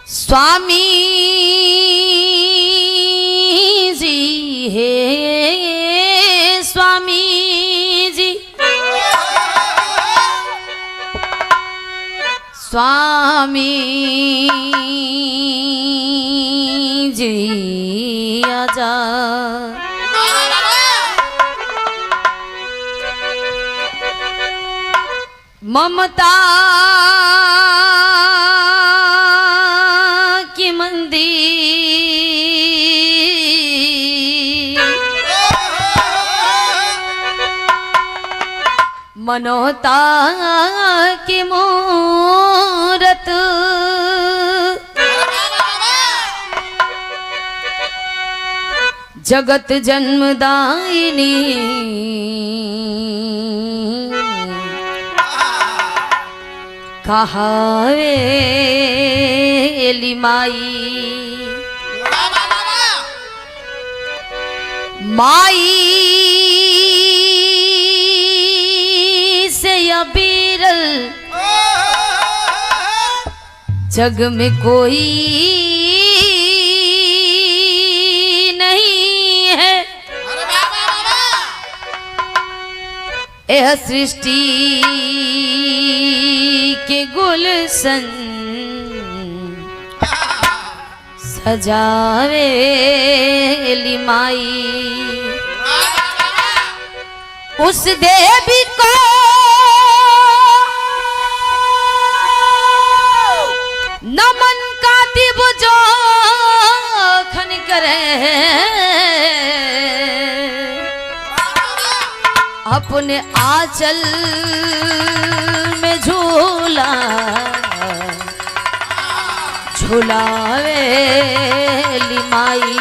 स्वामी जी हे स्वामी जी, स्वामी जी आजा। ममता की मंदिर, मनोता की मूरत, जगत जन्मदायिनी कहावेली माई। माई से अबीरल जग में कोई नहीं है। यह सृष्टि के गुलशन सजावेली माई। उस देवी को नमन का दिव जो खन करे, अपने आंचल में झूला झूलावेली माई।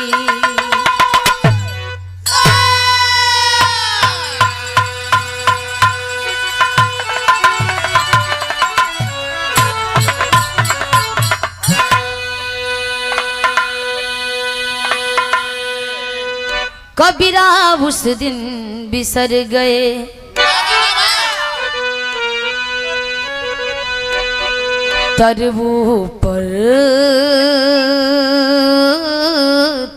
कबीरा उस दिन बिसर गए, तरवू पर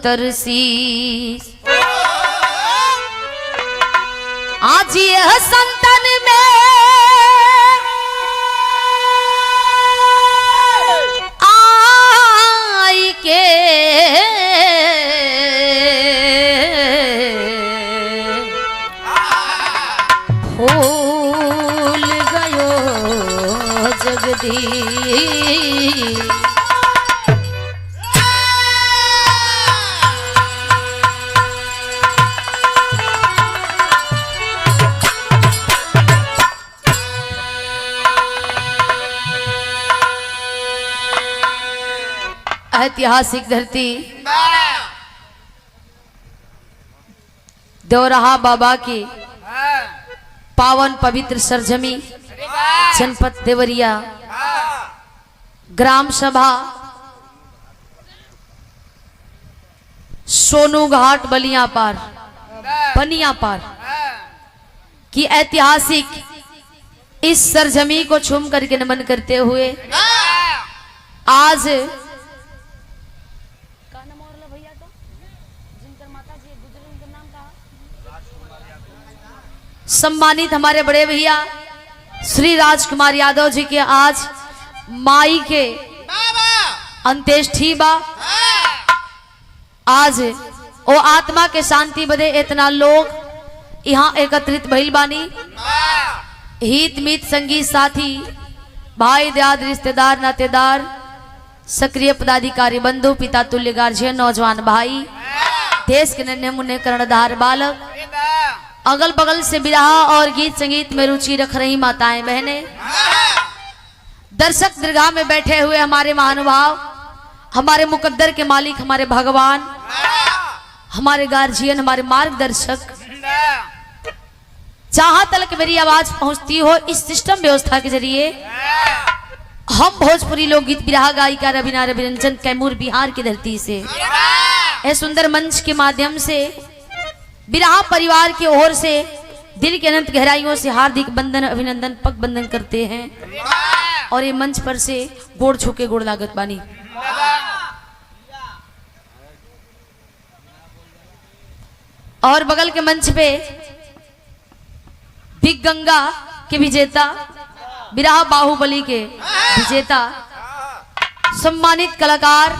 तरसी। आज यह संतन में आई के भूल गयो जगदी। ऐतिहासिक धरती देवराहा बाबा की पावन पवित्र सरजमी जनपद देवरिया, ग्राम सभा सोनू घाट बनियापार की ऐतिहासिक इस सरजमी को छूम करके नमन करते हुए आज सम्मानित हमारे बड़े भैया श्री राजकुमार यादव जी के आज माई के अंत्येष्टि बा। आज ओ आत्मा के शांति बदे इतना लोग यहाँ एकत्रित भइल बानी। हित मित संगी साथी भाई दयाद रिश्तेदार नातेदार सक्रिय पदाधिकारी बंधु पिता तुल्य गार्जियन नौजवान भाई देश के नन्हे मुन्ने कर्णधार बालक अगल बगल से विरहा और गीत संगीत में रुचि रख रही माताएं बहनें दर्शक दीर्घा में बैठे हुए हमारे महानुभाव, हमारे मुकद्दर के मालिक, हमारे भगवान, हमारे गार्जियन, हमारे मार्गदर्शक, जहां तक मेरी आवाज पहुंचती हो इस सिस्टम व्यवस्था के जरिए हम भोजपुरी लोकगीत बिरहा गायिका रवीना रविरंजन कैमूर बिहार की धरती से यह सुंदर मंच के माध्यम से बिरहा परिवार की ओर से दिल के अनंत गहराइयों से हार्दिक बंदन, अभिनंदन, पग बंदन करते हैं और ये मंच पर से गोड़ छूके गोड़ लागत बानी। और बगल के मंच पे बिग गंगा के विजेता, बिरहा बाहुबली के विजेता, सम्मानित कलाकार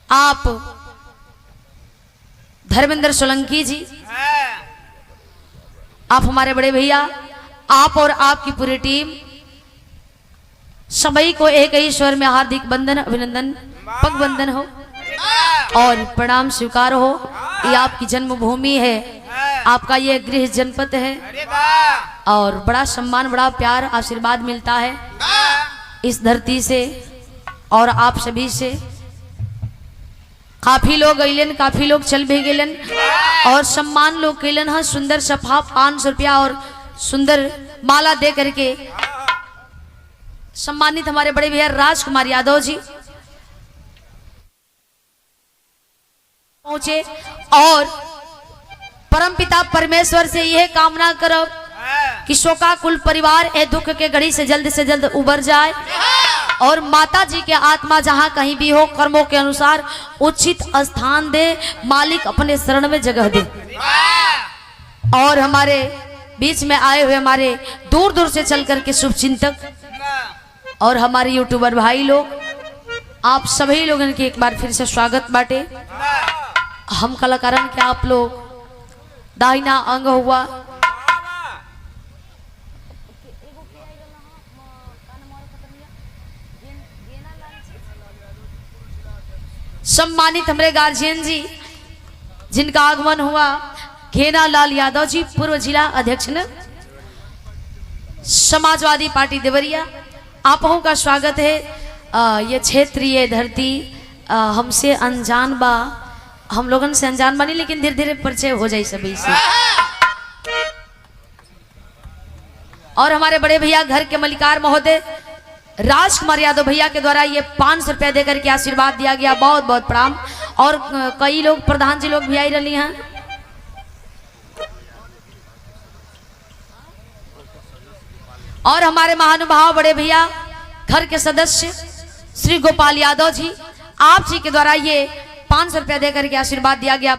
आप धर्मेंद्र सोलंकी जी, आप हमारे बड़े भैया, आप और आपकी पूरी टीम सभी को एक ही स्वर में हार्दिक बंदन, अभिनंदन, पग बंदन हो और प्रणाम स्वीकार हो। ये आपकी जन्मभूमि है, आपका ये गृह जनपद है और बड़ा सम्मान, बड़ा प्यार, आशीर्वाद मिलता है इस धरती से और आप सभी से। काफी लोग अइलन, काफी लोग चल भी गेलन और सम्मान लोग कैलन है। सुंदर सफा 500 रुपया और सुंदर माला दे करके सम्मानित हमारे बड़े भैया राजकुमार यादव जी पहुंचे और परमपिता परमेश्वर से यह कामना करब कि शोकाकुल परिवार ए दुख के घड़ी से जल्द उबर जाए और माता जी के आत्मा जहां कहीं भी हो कर्मों के अनुसार उचित स्थान दे, मालिक अपने शरण में जगह दे। और हमारे बीच में आए हुए हमारे दूर दूर से चल करके शुभ चिंतक और हमारे यूट्यूबर भाई लोग, आप सभी लोगों के एक बार फिर से स्वागत बाटे। हम कलाकारन के आप लोग दाहिना अंग हुआ सम्मानित हमारे गार्जियन जी जिनका आगमन हुआ, घेना लाल यादव जी, पूर्व जिला अध्यक्ष न समाजवादी पार्टी देवरिया, आपों का स्वागत है। ये क्षेत्र, ये धरती हमसे अनजान बा, हम लोगन से अनजान बनी, लेकिन धीरे धीरे परिचय हो जाए सभी से। और हमारे बड़े भैया घर के मलिकार महोदय राजकुमार यादव भैया के द्वारा ये 500 रुपया देकर के आशीर्वाद दिया गया, बहुत बहुत प्रणाम। और कई लोग, प्रधान जी लोग भी आई रही हैं। और हमारे महानुभाव बड़े भैया घर के सदस्य श्री गोपाल यादव जी, आप जी के द्वारा ये 500 रुपया देकर के आशीर्वाद दिया गया।